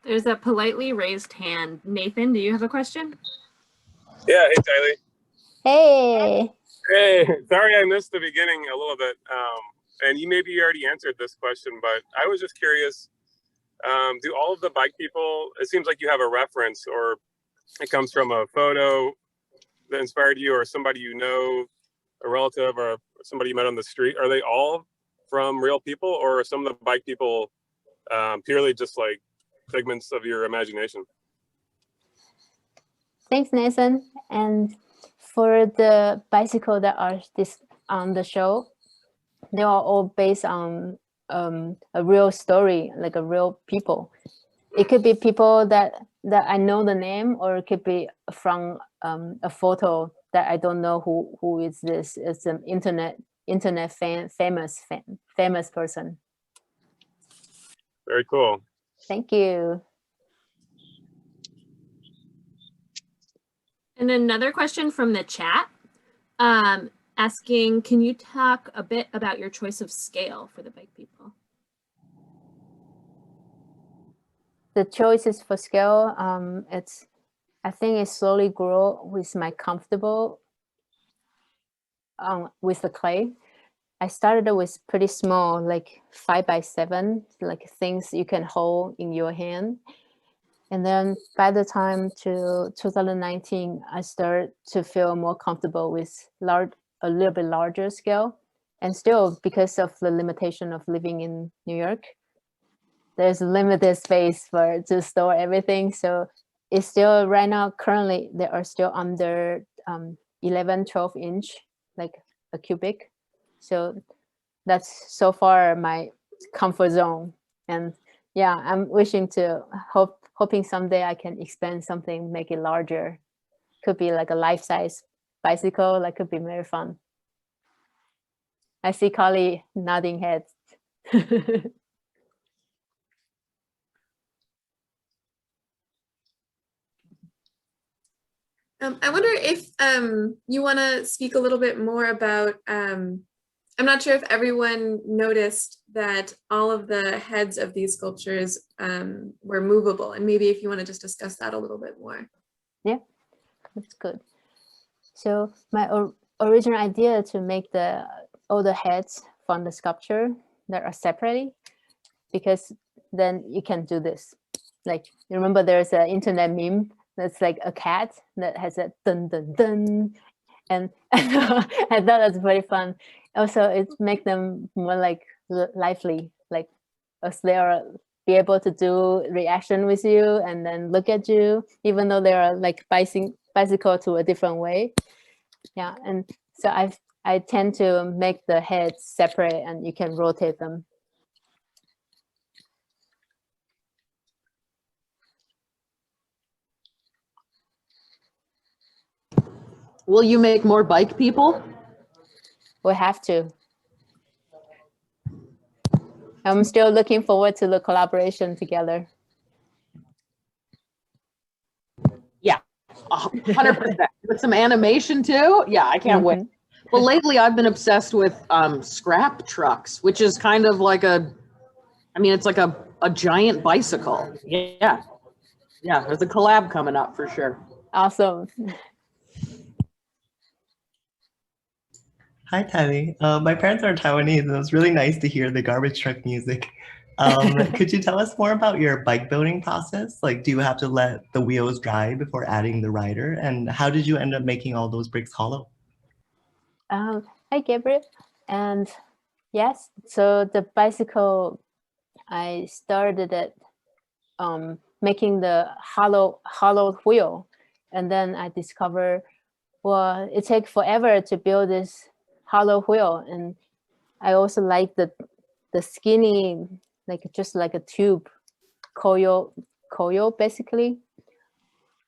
There's a politely raised hand. Nathan, do you have a question? Yeah, hey, Taili. Hey. Hey, sorry I missed the beginning a little bit. And maybe you already answered this question, but I was just curious, do all of the bike people, it seems like you have a reference, or it comes from a photo that inspired you, or somebody you know, a relative, or somebody you met on the street. Are they all from real people, or are some of the bike people purely just like figments of your imagination? Thanks, Nathan. And for the bicycle that are on the show, they are all based on a real story, like a real people. It could be people that I know the name, or it could be from a photo that I don't know who is this. It's an internet famous person. Very cool. Thank you. And another question from the chat, asking, can you talk a bit about your choice of scale for the bike people? The choices for scale, I think it slowly grow with my comfortable with the clay. I started with pretty small, like 5x7, like things you can hold in your hand. And then by the time to 2019, I started to feel more comfortable with a little bit larger scale. And still, because of the limitation of living in New York, there's limited space to store everything. So it's still right now, currently, they are still under 11, 12 inch, like a cubic. So that's so far my comfort zone. And yeah, I'm wishing to hoping someday I can expand something, make it larger. Could be like a life-size bicycle. That could be very fun. I see Carly nodding heads. I wonder if you want to speak a little bit more about, I'm not sure if everyone noticed that all of the heads of these sculptures were movable, and maybe if you want to just discuss that a little bit more. Yeah, that's good. So my original idea to make all the heads from the sculpture that are separately, because then you can do this. Like, you remember there's an internet meme that's like a cat that has a dun dun dun, and I thought that's very fun. Also, it makes them more like lively, like as they are be able to do reaction with you and then look at you, even though they are like bicycle to a different way. Yeah, and so I tend to make the heads separate, and you can rotate them. Will you make more bike people? We have to. I'm still looking forward to the collaboration together. Yeah, 100%. With some animation too? Yeah, I can't wait. Well, lately I've been obsessed with scrap trucks, which is kind of like it's like a giant bicycle. Yeah. Yeah, there's a collab coming up for sure. Awesome. Hi, Taili. My parents are Taiwanese, and it was really nice to hear the garbage truck music. Could you tell us more about your bike building process? Like, do you have to let the wheels dry before adding the rider? And how did you end up making all those bricks hollow? Hi, Gabriel. And yes, so the bicycle, I started it making the hollow wheel. And then I discovered, well, it takes forever to build this hollow wheel. And I also like the skinny, like just like a tube coil basically,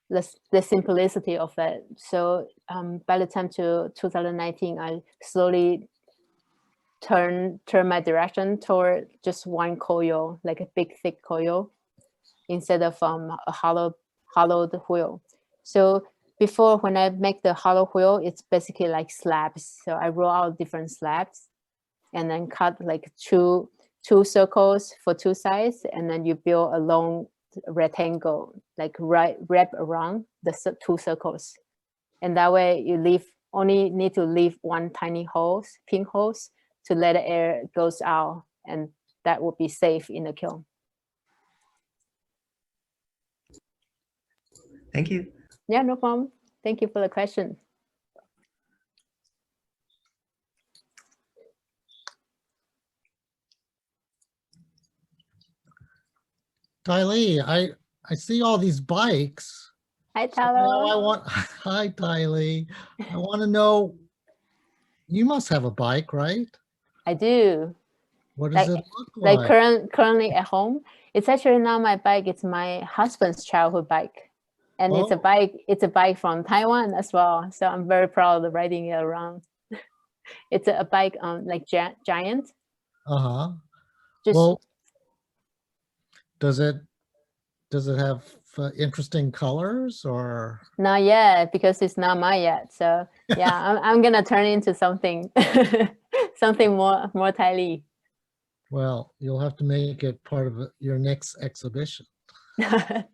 the simplicity of it. So by the time to 2019, I slowly turn my direction toward just one coil, like a big thick coil, instead of a hollowed wheel. So before, when I make the hollow wheel, it's basically like slabs. So I roll out different slabs and then cut like two circles for two sides, and then you build a long rectangle, like wrap around the two circles. And that way you only need to leave one tiny pinholes to let the air goes out, and that would be safe in the kiln. Thank you. Yeah, no problem. Thank you for the question. Taili, I see all these bikes. Hi, So now Tyler. hi, Taili. I want to know, you must have a bike, right? I do. What does Like, it look like? Currently at home, it's actually not my bike. It's my husband's childhood bike, and it's a bike from Taiwan as well. So I'm very proud of riding it around. It's a bike like giant. Uh-huh. Just Well, does it have interesting colors or? not yet, because it's not mine yet. So yeah, I'm gonna turn into something something more Taili. Well, you'll have to make it part of your next exhibition.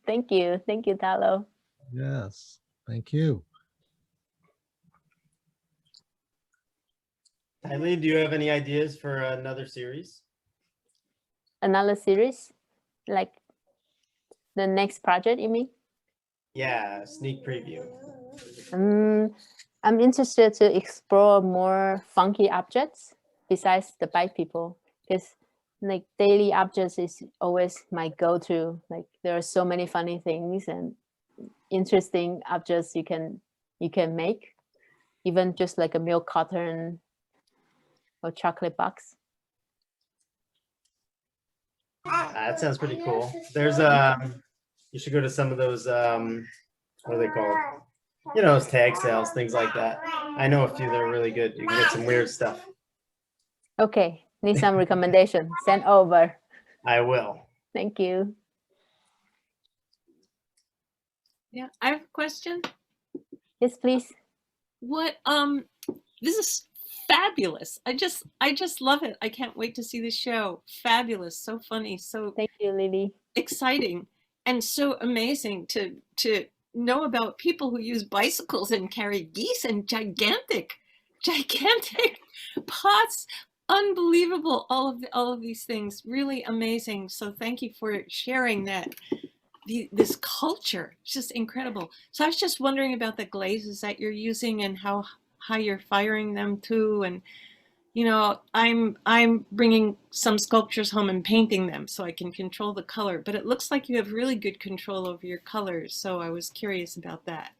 Thank you, Talo. Yes, thank you. Eileen, do you have any ideas for another series? Another series, like the next project, you mean? Yeah, sneak preview. I'm interested to explore more funky objects besides the bike people, because like daily objects is always my go-to. Like there are so many funny things and interesting objects you can make, even just like a milk carton or chocolate box. That sounds pretty cool. There's you should go to some of those what are they called? You know, those tag sales, things like that. I know a few that are really good. You can get some weird stuff. Okay, need some recommendation. Send over. I will. Thank you. Yeah, I have a question. Yes, please. What this is fabulous. I just love it. I can't wait to see the show. Fabulous, so funny, so Thank you, Lily. exciting, and so amazing to know about people who use bicycles and carry geese and gigantic pots. Unbelievable, all of these things, really amazing. So thank you for sharing that. This culture, it's just incredible. So I was just wondering about the glazes that you're using and how you're firing them too. And you know, I'm bringing some sculptures home and painting them so I can control the color. But it looks like you have really good control over your colors. So I was curious about that.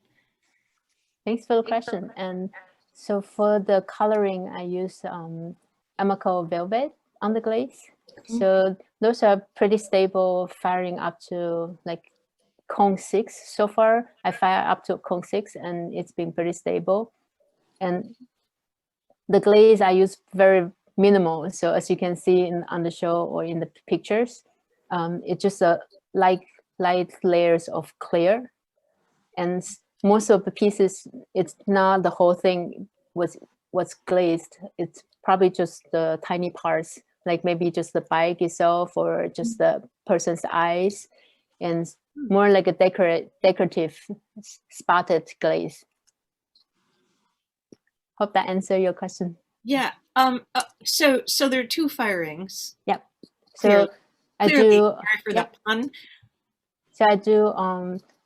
Thanks for the question. And so for the coloring, I use Amaco Velvet on the glaze. So those are pretty stable, firing up to like cone 6. So far, I fire up to cone 6 and it's been pretty stable. And the glaze I use very minimal. So as you can see on the show or in the pictures, it's just a light layers of clear. And most of the pieces, it's not the whole thing was glazed. It's probably just the tiny parts, like maybe just the bike itself or just the person's eyes, and more like a decorative spotted glaze. Hope that answered your question. Yeah. So there are 2 firings. Yep. So I do. Sorry for that pun. So I do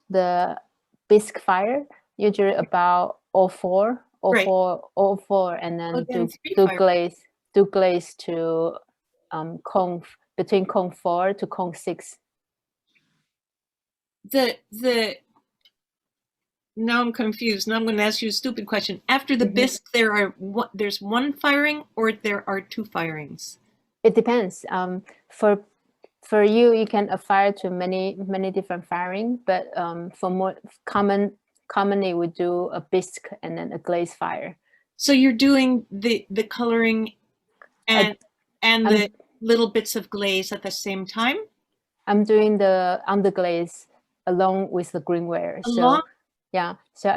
the bisque fire, usually about 04, and then do glaze to cone, between cone 4 to cone 6. Now I'm confused. Now I'm going to ask you a stupid question. After the bisque, there's 1 firing or there are 2 firings? It depends. For you can fire to many different firing, but for more commonly we do a bisque and then a glaze fire. So you're doing the coloring and the little bits of glaze at the same time? I'm doing the underglaze along with the greenware. So yeah, so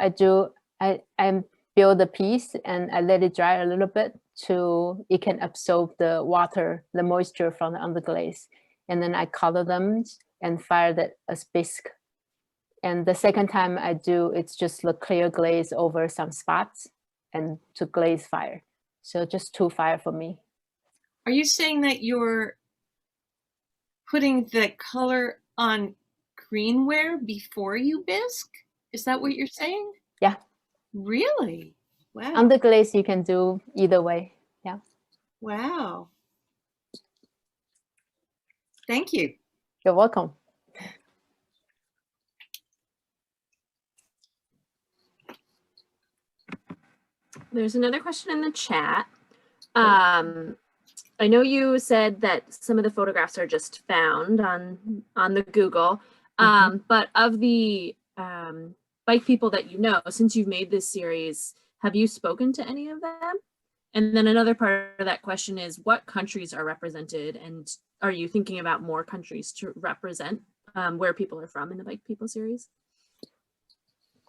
I build the piece and I let it dry a little bit to it can absorb the water, the moisture from the underglaze. And then I color them and fire that as bisque. And the second time I do, it's just the clear glaze over some spots and to glaze fire. So just 2 fire for me. Are you saying that you're putting the color on greenware before you bisque? Is that what you're saying? Yeah. Really? Wow. Underglaze you can do either way. Yeah. Wow. Thank you. You're welcome. There's another question in the chat. I know you said that some of the photographs are just found on the Google, but of the bike people that you know, since you've made this series, have you spoken to any of them? And then another part of that question is, what countries are represented, and are you thinking about more countries to represent where people are from in the Bike People series?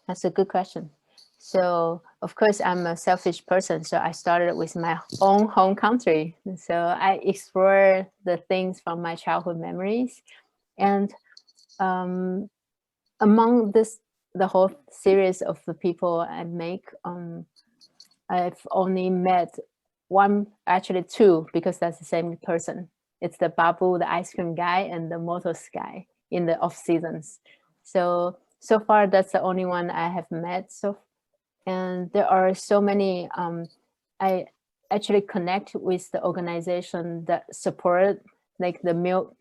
That's a good question. So of course I'm a selfish person, so I started with my own home country. So I explore the things from my childhood memories, and among the whole series of the people I make, I've only met 1, actually 2, because that's the same person. It's the Babu, the ice cream guy, and the motos guy in the off seasons. So far that's the only one I have met. And there are so many. I actually connect with the organization that support, like the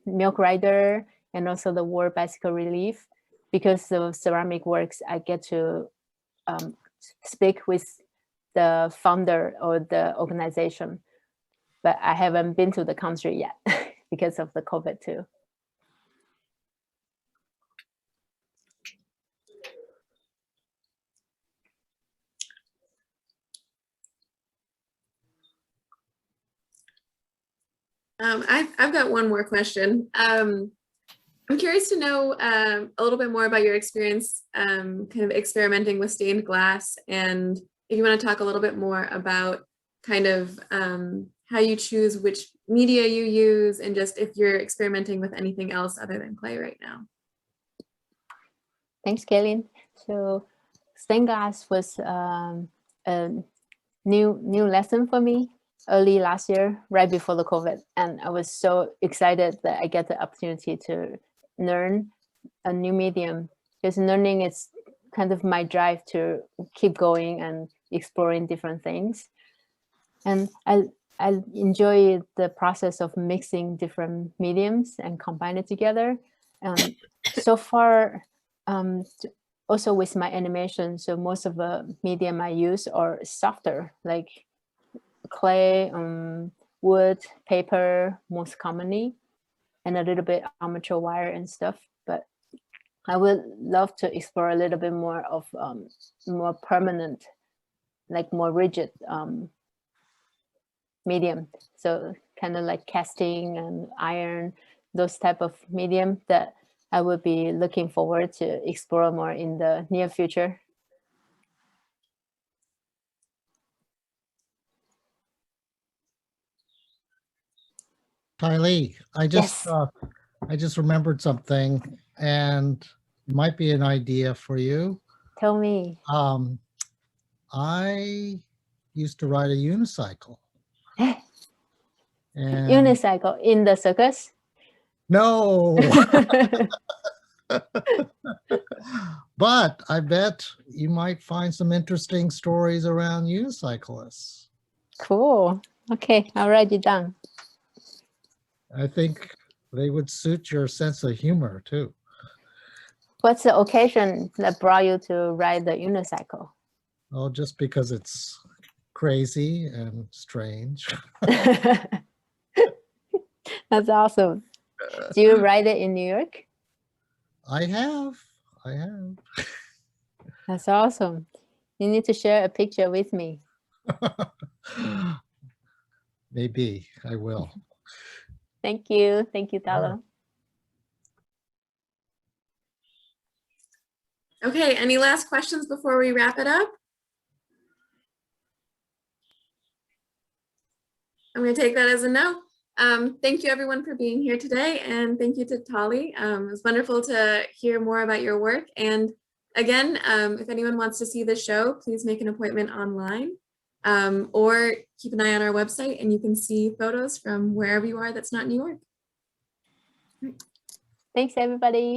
Milk Rider and also the World Bicycle Relief, because of Ceramic Works. I get to speak with the founder or the organization, but I haven't been to the country yet because of the COVID too. I've got one more question. I'm curious to know a little bit more about your experience kind of experimenting with stained glass, and if you want to talk a little bit more about kind of how you choose which media you use, and just if you're experimenting with anything else other than clay right now. Thanks, Kaylin. So stained glass was a new lesson for me early last year, right before the COVID. And I was so excited that I get the opportunity to learn a new medium, because learning is kind of my drive to keep going and exploring different things. And I enjoy the process of mixing different mediums and combine it together. So far, also with my animation, so most of the medium I use are softer, like clay, wood, paper, most commonly, and a little bit armature wire and stuff. But I would love to explore a little bit more of more permanent, like more rigid medium. So kind of like casting and iron, those type of medium that I would be looking forward to explore more in the near future. Taili, I just remembered something, and it might be an idea for you. Tell me. I used to ride a unicycle. And Unicycle in the circus? no. But I bet you might find some interesting stories around unicyclists. Cool. Okay, I'll write it down. I think they would suit your sense of humor too. What's the occasion that brought you to ride the unicycle? Oh, just because it's crazy and strange. That's awesome. Do you ride it in New York? I have. That's awesome. You need to share a picture with me. Maybe I will. Thank you. Thank you, Talo. Okay, any last questions before we wrap it up? I'm going to take that as a no. Thank you everyone for being here today, and thank you to Taili. It was wonderful to hear more about your work. And again, if anyone wants to see the show, please make an appointment online, or keep an eye on our website and you can see photos from wherever you are that's not New York. Thanks, everybody.